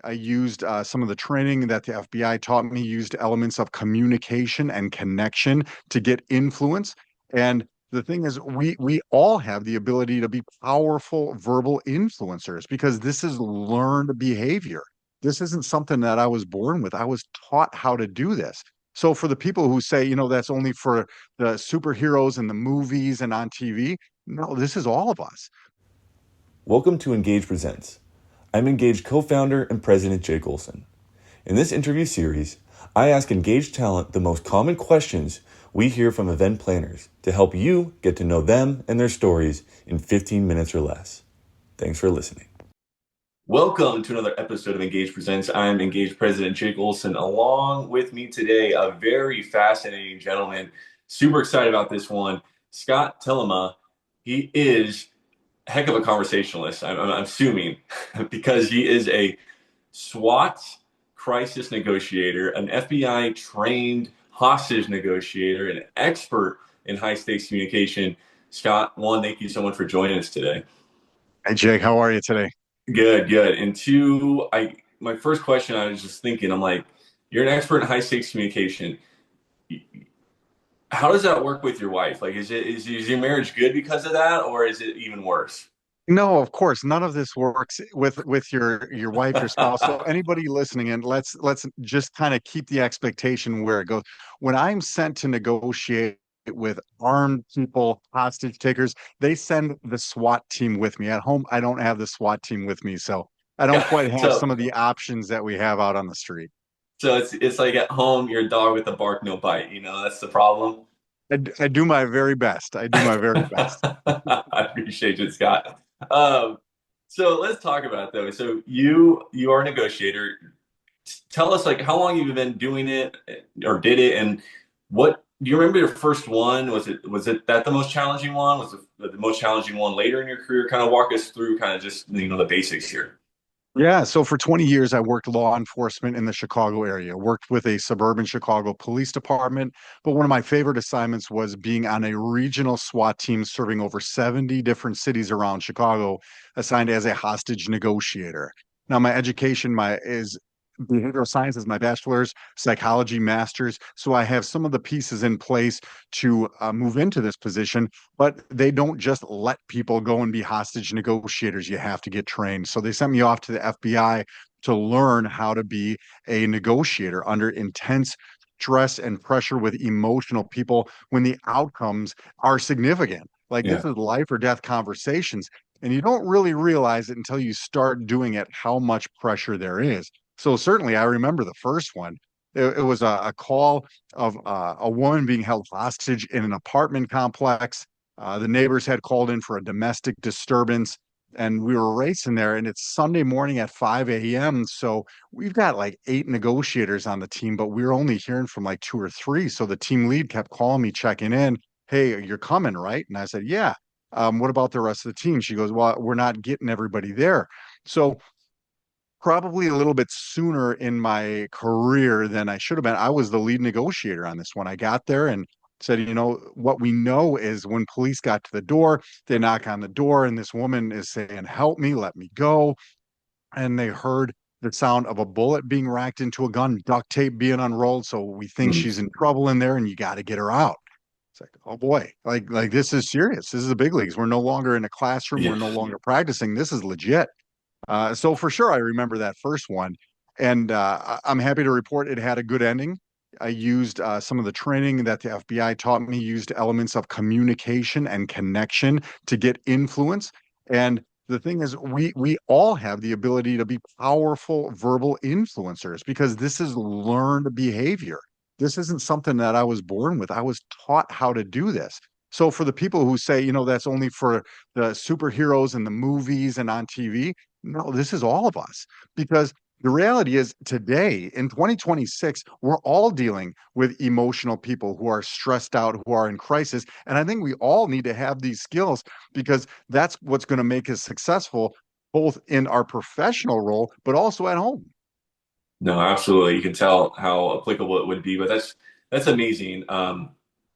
I used some of the training that the FBI taught me, used elements of communication and connection to get influence. And the thing is, we all have the ability to be powerful verbal influencers because this is learned behavior. This isn't something that I was born with. I was taught how to do this. So for the people who say, that's only for the superheroes in the movies and on TV, no, this is all of us. Welcome to Engage Presents. I'm Engage co-founder and president Jake Olson. In this interview series, I ask Engage talent the most common questions we hear from event planners to help you get to know them and their stories in 15 minutes or less. Thanks for listening. Welcome to another episode of Engage Presents. I'm Engage president Jake Olson. Along with me today, a very fascinating gentleman. Super excited about this one, Scott Tillema. He is heck of a conversationalist, I'm assuming, because he is a SWAT crisis negotiator, an FBI trained hostage negotiator, an expert in high stakes communication. Scott, one, thank you so much for joining us today. Hey, Jake, how are you today? Good. And two, my first question, I was just thinking, I'm like, you're an expert in high stakes communication. How does that work with your wife? Like, is your marriage good because of that, or is it even worse? No, of course, none of this works with your wife, your spouse. So anybody listening in, let's just kind of keep the expectation where it goes. When I'm sent to negotiate with armed people, hostage takers, they send the SWAT team with me. At home, I don't have the SWAT team with me, so I don't quite have So, some of the options that we have out on the street. so it's like at home, you're a dog with a bark, no bite. That's the problem. I do my very best. I do my very best. I appreciate it, Scott. Um, so let's talk about it, though. So you are a negotiator. Tell us, like, how long you've been doing it or did it, and what do you remember your first one? Was it that the most challenging one? Was it the most challenging one later in your career? Kind of walk us through kind of just the basics here. Yeah, so for 20 years, I worked law enforcement in the Chicago area, worked with a suburban Chicago police department. But one of my favorite assignments was being on a regional SWAT team serving over 70 different cities around Chicago, assigned as a hostage negotiator. Now, my education is behavioral sciences, my bachelor's, psychology, master's. So I have some of the pieces in place to move into this position, but they don't just let people go and be hostage negotiators. You have to get trained. So they sent me off to the FBI to learn how to be a negotiator under intense stress and pressure with emotional people when the outcomes are significant. Like this Yeah. is life or death conversations. And you don't really realize it until you start doing it, how much pressure there is. So certainly, I remember the first one. It was a call of a woman being held hostage in an apartment complex. The neighbors had called in for a domestic disturbance, and we were racing there. And it's Sunday morning at 5 a.m. So we've got like 8 negotiators on the team, but we were only hearing from like two or three. So the team lead kept calling me, checking in. Hey, you're coming, right? And I said, yeah. What about the rest of the team? She goes, well, we're not getting everybody there. So probably a little bit sooner in my career than I should have been. I was the lead negotiator on this one. I got there and said, what we know is when police got to the door, they knock on the door, and this woman is saying, help me, let me go. And they heard the sound of a bullet being racked into a gun, duct tape being unrolled. So we think Mhm. she's in trouble in there, and you got to get her out. It's like, oh boy, like this is serious. This is the big leagues. We're no longer in a classroom. Yeah. We're no longer practicing. This is legit. So for sure, I remember that first one, and I'm happy to report it had a good ending. I used some of the training that the FBI taught me, used elements of communication and connection to get influence. And the thing is, we all have the ability to be powerful verbal influencers because this is learned behavior. This isn't something that I was born with. I was taught how to do this. So for the people who say, that's only for the superheroes in the movies and on TV, no, this is all of us because the reality is today in 2026, we're all dealing with emotional people who are stressed out, who are in crisis. And I think we all need to have these skills because that's what's going to make us successful, both in our professional role, but also at home. No, absolutely. You can tell how applicable it would be, but that's amazing.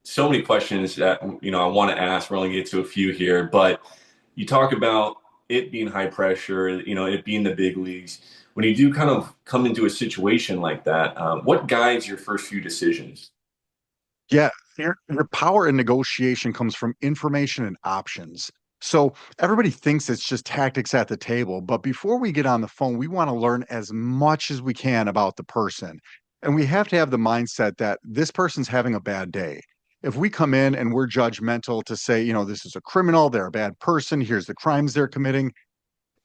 So many questions that I want to ask. We're only get to a few here, but you talk about it being high pressure, it being the big leagues. When you do kind of come into a situation like that, what guides your first few decisions? Yeah, your power in negotiation comes from information and options. So everybody thinks it's just tactics at the table, but before we get on the phone, we want to learn as much as we can about the person. And we have to have the mindset that this person's having a bad day. If we come in and we're judgmental to say, this is a criminal, they're a bad person, here's the crimes they're committing,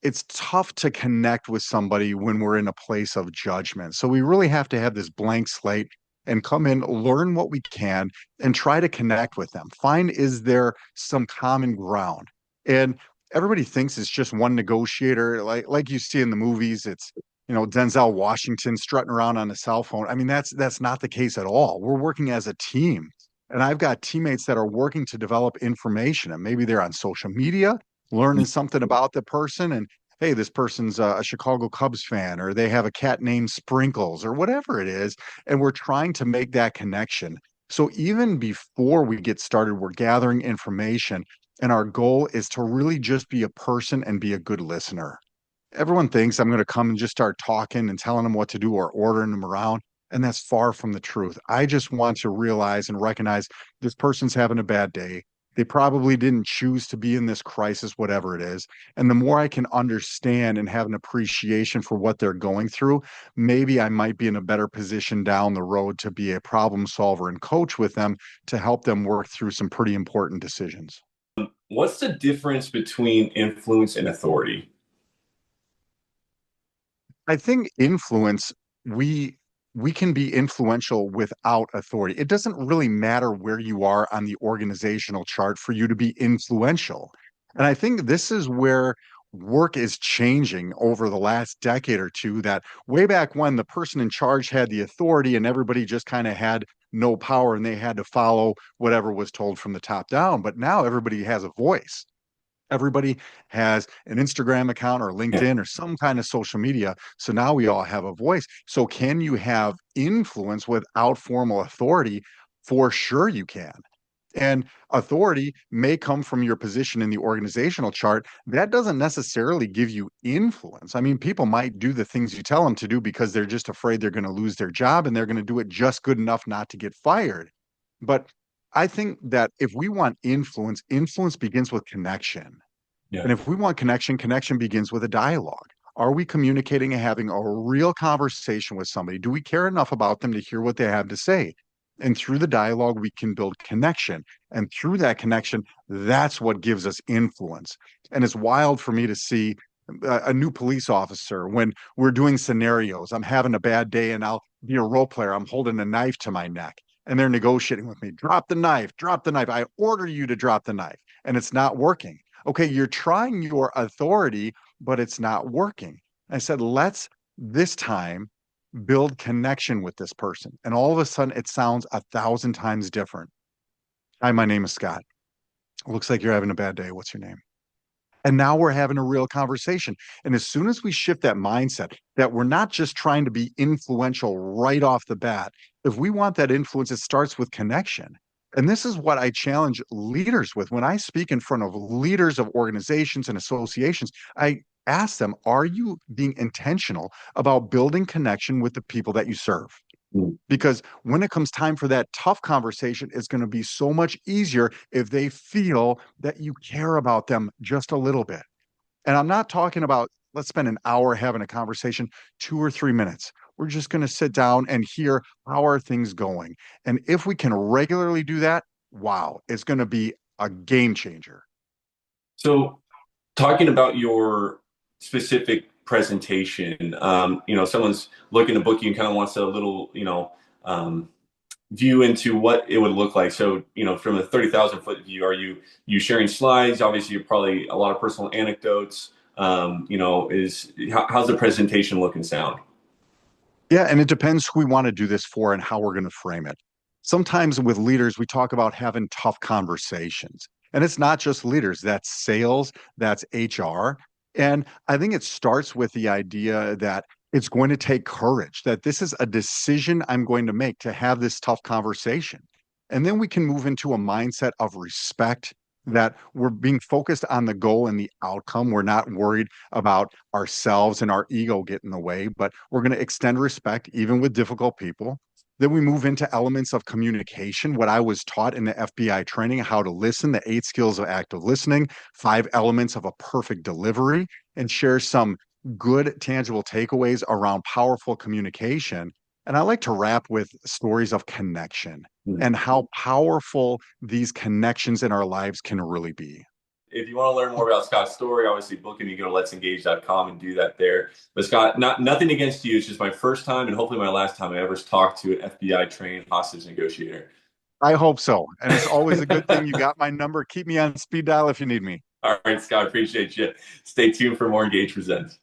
it's tough to connect with somebody when we're in a place of judgment. So we really have to have this blank slate and come in, learn what we can, and try to connect with them. Find, is there some common ground? And everybody thinks it's just one negotiator, like you see in the movies. It's Denzel Washington strutting around on a cell phone. I mean, that's not the case at all. We're working as a team. And I've got teammates that are working to develop information, and maybe they're on social media learning something about the person. And hey, this person's a Chicago Cubs fan, or they have a cat named Sprinkles, or whatever it is. And we're trying to make that connection. So even before we get started, we're gathering information. And our goal is to really just be a person and be a good listener. Everyone thinks I'm going to come and just start talking and telling them what to do or ordering them around. And that's far from the truth. I just want to realize and recognize this person's having a bad day. They probably didn't choose to be in this crisis, whatever it is. And the more I can understand and have an appreciation for what they're going through, maybe I might be in a better position down the road to be a problem solver and coach with them to help them work through some pretty important decisions. What's the difference between influence and authority? I think influence, we we can be influential without authority. It doesn't really matter where you are on the organizational chart for you to be influential. And I think this is where work is changing over the last decade or two, that way back when the person in charge had the authority and everybody just kind of had no power and they had to follow whatever was told from the top down. But now everybody has a voice. Everybody has an Instagram account or Yeah. LinkedIn or some kind of social media. So now we all have a voice. So can you have influence without formal authority? For sure you can. And authority may come from your position in the organizational chart. That doesn't necessarily give you influence. I mean, people might do the things you tell them to do because they're just afraid they're going to lose their job and they're going to do it just good enough not to get fired. But I think that if we want influence, influence begins with connection. Yeah. And if we want connection, connection begins with a dialogue. Are we communicating and having a real conversation with somebody? Do we care enough about them to hear what they have to say? And through the dialogue, we can build connection. And through that connection, that's what gives us influence. And it's wild for me to see a new police officer when we're doing scenarios. I'm having a bad day and I'll be a role player. I'm holding a knife to my neck and they're negotiating with me. Drop the knife, drop the knife. I order you to drop the knife. And it's not working. Okay, you're trying your authority, but it's not working. I said, let's this time build connection with this person. And all of a sudden, it sounds 1,000 times different. Hi, my name is Scott. Looks like you're having a bad day. What's your name? And now we're having a real conversation. And as soon as we shift that mindset that we're not just trying to be influential right off the bat, if we want that influence, it starts with connection. And this is what I challenge leaders with. When I speak in front of leaders of organizations and associations, I ask them, are you being intentional about building connection with the people that you serve? Mm. Because when it comes time for that tough conversation, it's going to be so much easier if they feel that you care about them just a little bit. And I'm not talking about let's spend an hour having a conversation, 2 or 3 minutes. We're just going to sit down and hear how are things going. And if we can regularly do that, wow, it's going to be a game changer. So, talking about your specific presentation, someone's looking to book you and kind of wants a little, view into what it would look like. So, from a 30,000 foot view, are you sharing slides? Obviously, you're probably a lot of personal anecdotes. How's the presentation look and sound? Yeah, and it depends who we want to do this for and how we're going to frame it. Sometimes with leaders, we talk about having tough conversations. And it's not just leaders, that's sales, that's HR. And I think it starts with the idea that it's going to take courage, that this is a decision I'm going to make to have this tough conversation. And then we can move into a mindset of respect that we're being focused on the goal and the outcome. We're not worried about ourselves and our ego getting in the way, but we're going to extend respect even with difficult people. Then we move into elements of communication, what I was taught in the FBI training, how to listen, the 8 skills of active listening, 5 elements of a perfect delivery, and share some good, tangible takeaways around powerful communication. And I like to wrap with stories of connection and how powerful these connections in our lives can really be. If you want to learn more about Scott's story, obviously book him. You go to letsengage.com and do that there. But Scott, nothing against you. It's just my first time and hopefully my last time I ever talked to an FBI trained hostage negotiator. I hope so. And it's always a good thing you got my number. Keep me on speed dial if you need me. All right, Scott, appreciate you. Stay tuned for more Engage Presents.